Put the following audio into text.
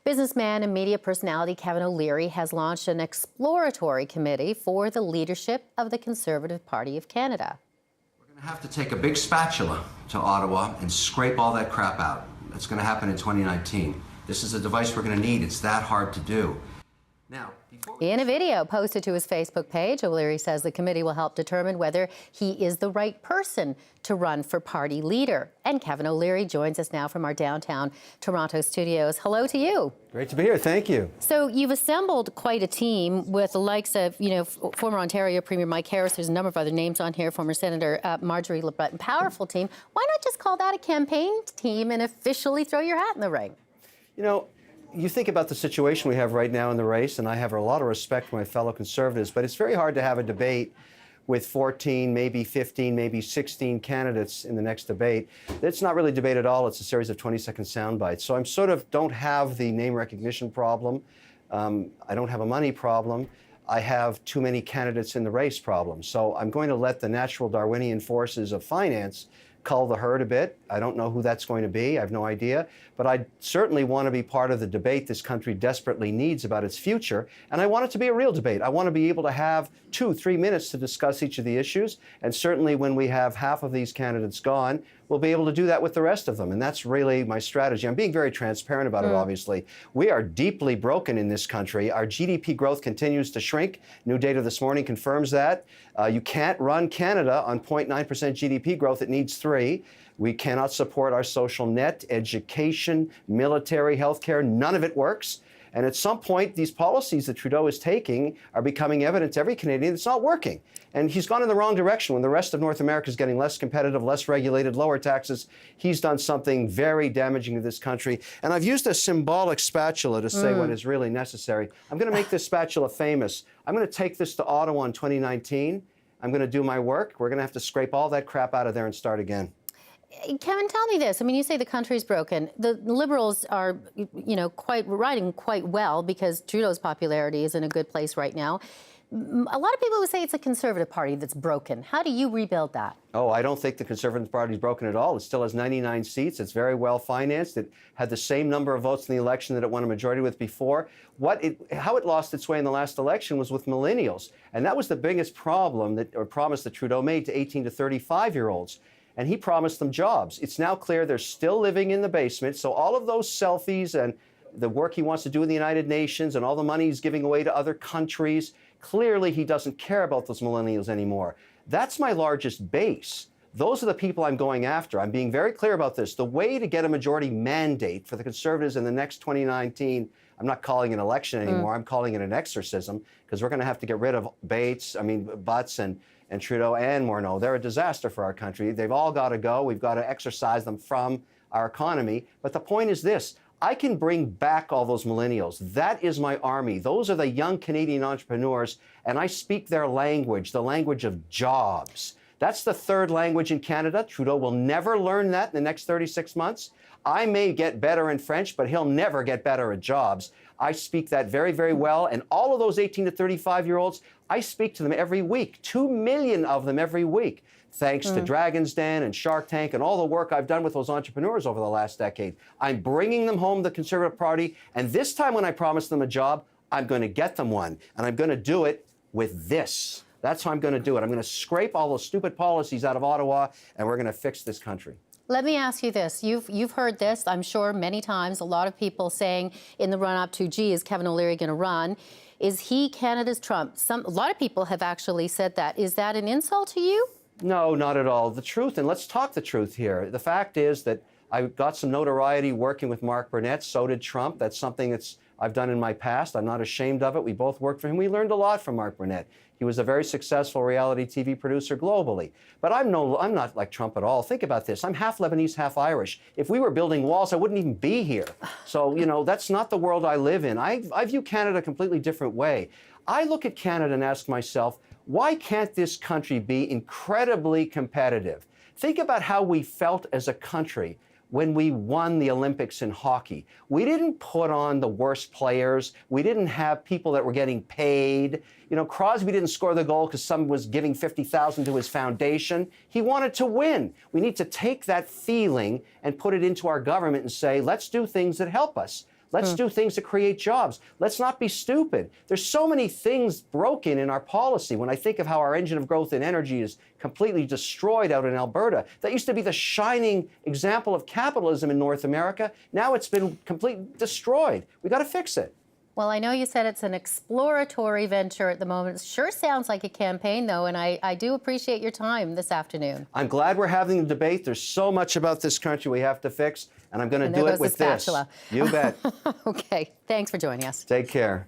Businessman and media personality Kevin O'Leary has launched an exploratory committee for the leadership of the Conservative Party of Canada. We're going to have to take a big spatula to Ottawa and scrape all that crap out. That's going to happen in 2019. This is a device we're going to need. It's that hard to do. Now, in a video posted to his Facebook page, O'Leary says the committee will help determine whether he is the right person to run for party leader. And Kevin O'Leary joins us now from our downtown Toronto studios. Hello to you. Great to be here. Thank you. So you've assembled quite a team with the likes of, former Ontario Premier Mike Harris. There's a number of other names on here, former Senator Marjorie Le Breton. Powerful team. Why not just call that a campaign team and officially throw your hat in the ring? You think about the situation we have right now in the race, and I have a lot of respect for my fellow Conservatives, but it's very hard to have a debate with 14, maybe 15, maybe 16 candidates in the next debate. It's not really a debate at all. It's a series of 20-second sound bites. So I'm don't have the name recognition problem. I don't have a money problem. I have too many candidates in the race problem. So I'm going to let the natural Darwinian forces of finance cull the herd a bit. I don't know who that's going to be. I have no idea. But I certainly want to be part of the debate this country desperately needs about its future. And I want it to be a real debate. I want to be able to have 2-3 minutes to discuss each of the issues. And certainly when we have half of these candidates gone, we'll be able to do that with the rest of them. And that's really my strategy. I'm being very transparent about it, obviously. We are deeply broken in this country. Our GDP growth continues to shrink. New data this morning confirms that. You can't run Canada on 0.9% GDP growth. It needs 3. We cannot support our social net, education, military, healthcare. None of it works. And at some point, these policies that Trudeau is taking are becoming evident to every Canadian it's not working. And he's gone in the wrong direction. When the rest of North America is getting less competitive, less regulated, lower taxes, he's done something very damaging to this country. And I've used a symbolic spatula to say what is really necessary. I'm going to make this spatula famous. I'm going to take this to Ottawa in 2019. I'm going to do my work. We're going to have to scrape all that crap out of there and start again. Kevin, tell me this. I mean, you say the country's broken. The Liberals are, riding quite well because Trudeau's popularity is in a good place right now. A lot of people would say it's a Conservative Party that's broken. How do you rebuild that? Oh, I don't think the Conservative Party is broken at all. It still has 99 seats. It's very well financed. It had the same number of votes in the election that it won a majority with before. How it lost its way in the last election was with millennials. And that was the biggest promise that Trudeau made to 18 to 35-year-olds. And he promised them jobs. It's now clear they're still living in the basement. So all of those selfies and the work he wants to do in the United Nations and all the money he's giving away to other countries, clearly he doesn't care about those millennials anymore. That's my largest base. Those are the people I'm going after. I'm being very clear about this. The way to get a majority mandate for the Conservatives in the next 2019, I'm not calling it an election anymore. I'm calling it an exorcism, because we're going to have to get rid of Butts and Trudeau and Morneau. They're a disaster for our country. They've all got to go. We've got to exorcise them from our economy. But the point is this. I can bring back all those millennials. That is my army. Those are the young Canadian entrepreneurs, and I speak their language, the language of jobs. That's the third language in Canada. Trudeau will never learn that in the next 36 months. I may get better in French, but he'll never get better at jobs. I speak that very, very well. And all of those 18 to 35-year-olds, I speak to them every week, 2 million of them every week, thanks to Dragon's Den and Shark Tank and all the work I've done with those entrepreneurs over the last decade. I'm bringing them home to the Conservative Party. And this time when I promise them a job, I'm going to get them one. And I'm going to do it with this. That's how I'm going to do it. I'm going to scrape all those stupid policies out of Ottawa, and we're going to fix this country. Let me ask you this. You've heard this, I'm sure, many times. A lot of people saying in the run-up to, gee, is Kevin O'Leary going to run? Is he Canada's Trump? A lot of people have actually said that. Is that an insult to you? No, not at all. The truth, and let's talk the truth here. The fact is that I got some notoriety working with Mark Burnett. So did Trump. That's something I've done in my past. I'm not ashamed of it. We both worked for him. We learned a lot from Mark Burnett. He was a very successful reality TV producer globally. But I'm not like Trump at all. Think about this. I'm half Lebanese, half Irish. If we were building walls, I wouldn't even be here. So, that's not the world I live in. I view Canada a completely different way. I look at Canada and ask myself, why can't this country be incredibly competitive? Think about how we felt as a country when we won the Olympics in hockey. We didn't put on the worst players. We didn't have people that were getting paid. Crosby didn't score the goal because someone was giving $50,000 to his foundation. He wanted to win. We need to take that feeling and put it into our government and say, let's do things that help us. Let's do things to create jobs. Let's not be stupid. There's so many things broken in our policy. When I think of how our engine of growth in energy is completely destroyed out in Alberta, that used to be the shining example of capitalism in North America. Now it's been completely destroyed. We got to fix it. Well, I know you said it's an exploratory venture at the moment. It sure sounds like a campaign, though, and I do appreciate your time this afternoon. I'm glad we're having the debate. There's so much about this country we have to fix, and I'm going to do it with this. Spatula. You bet. Okay. Thanks for joining us. Take care.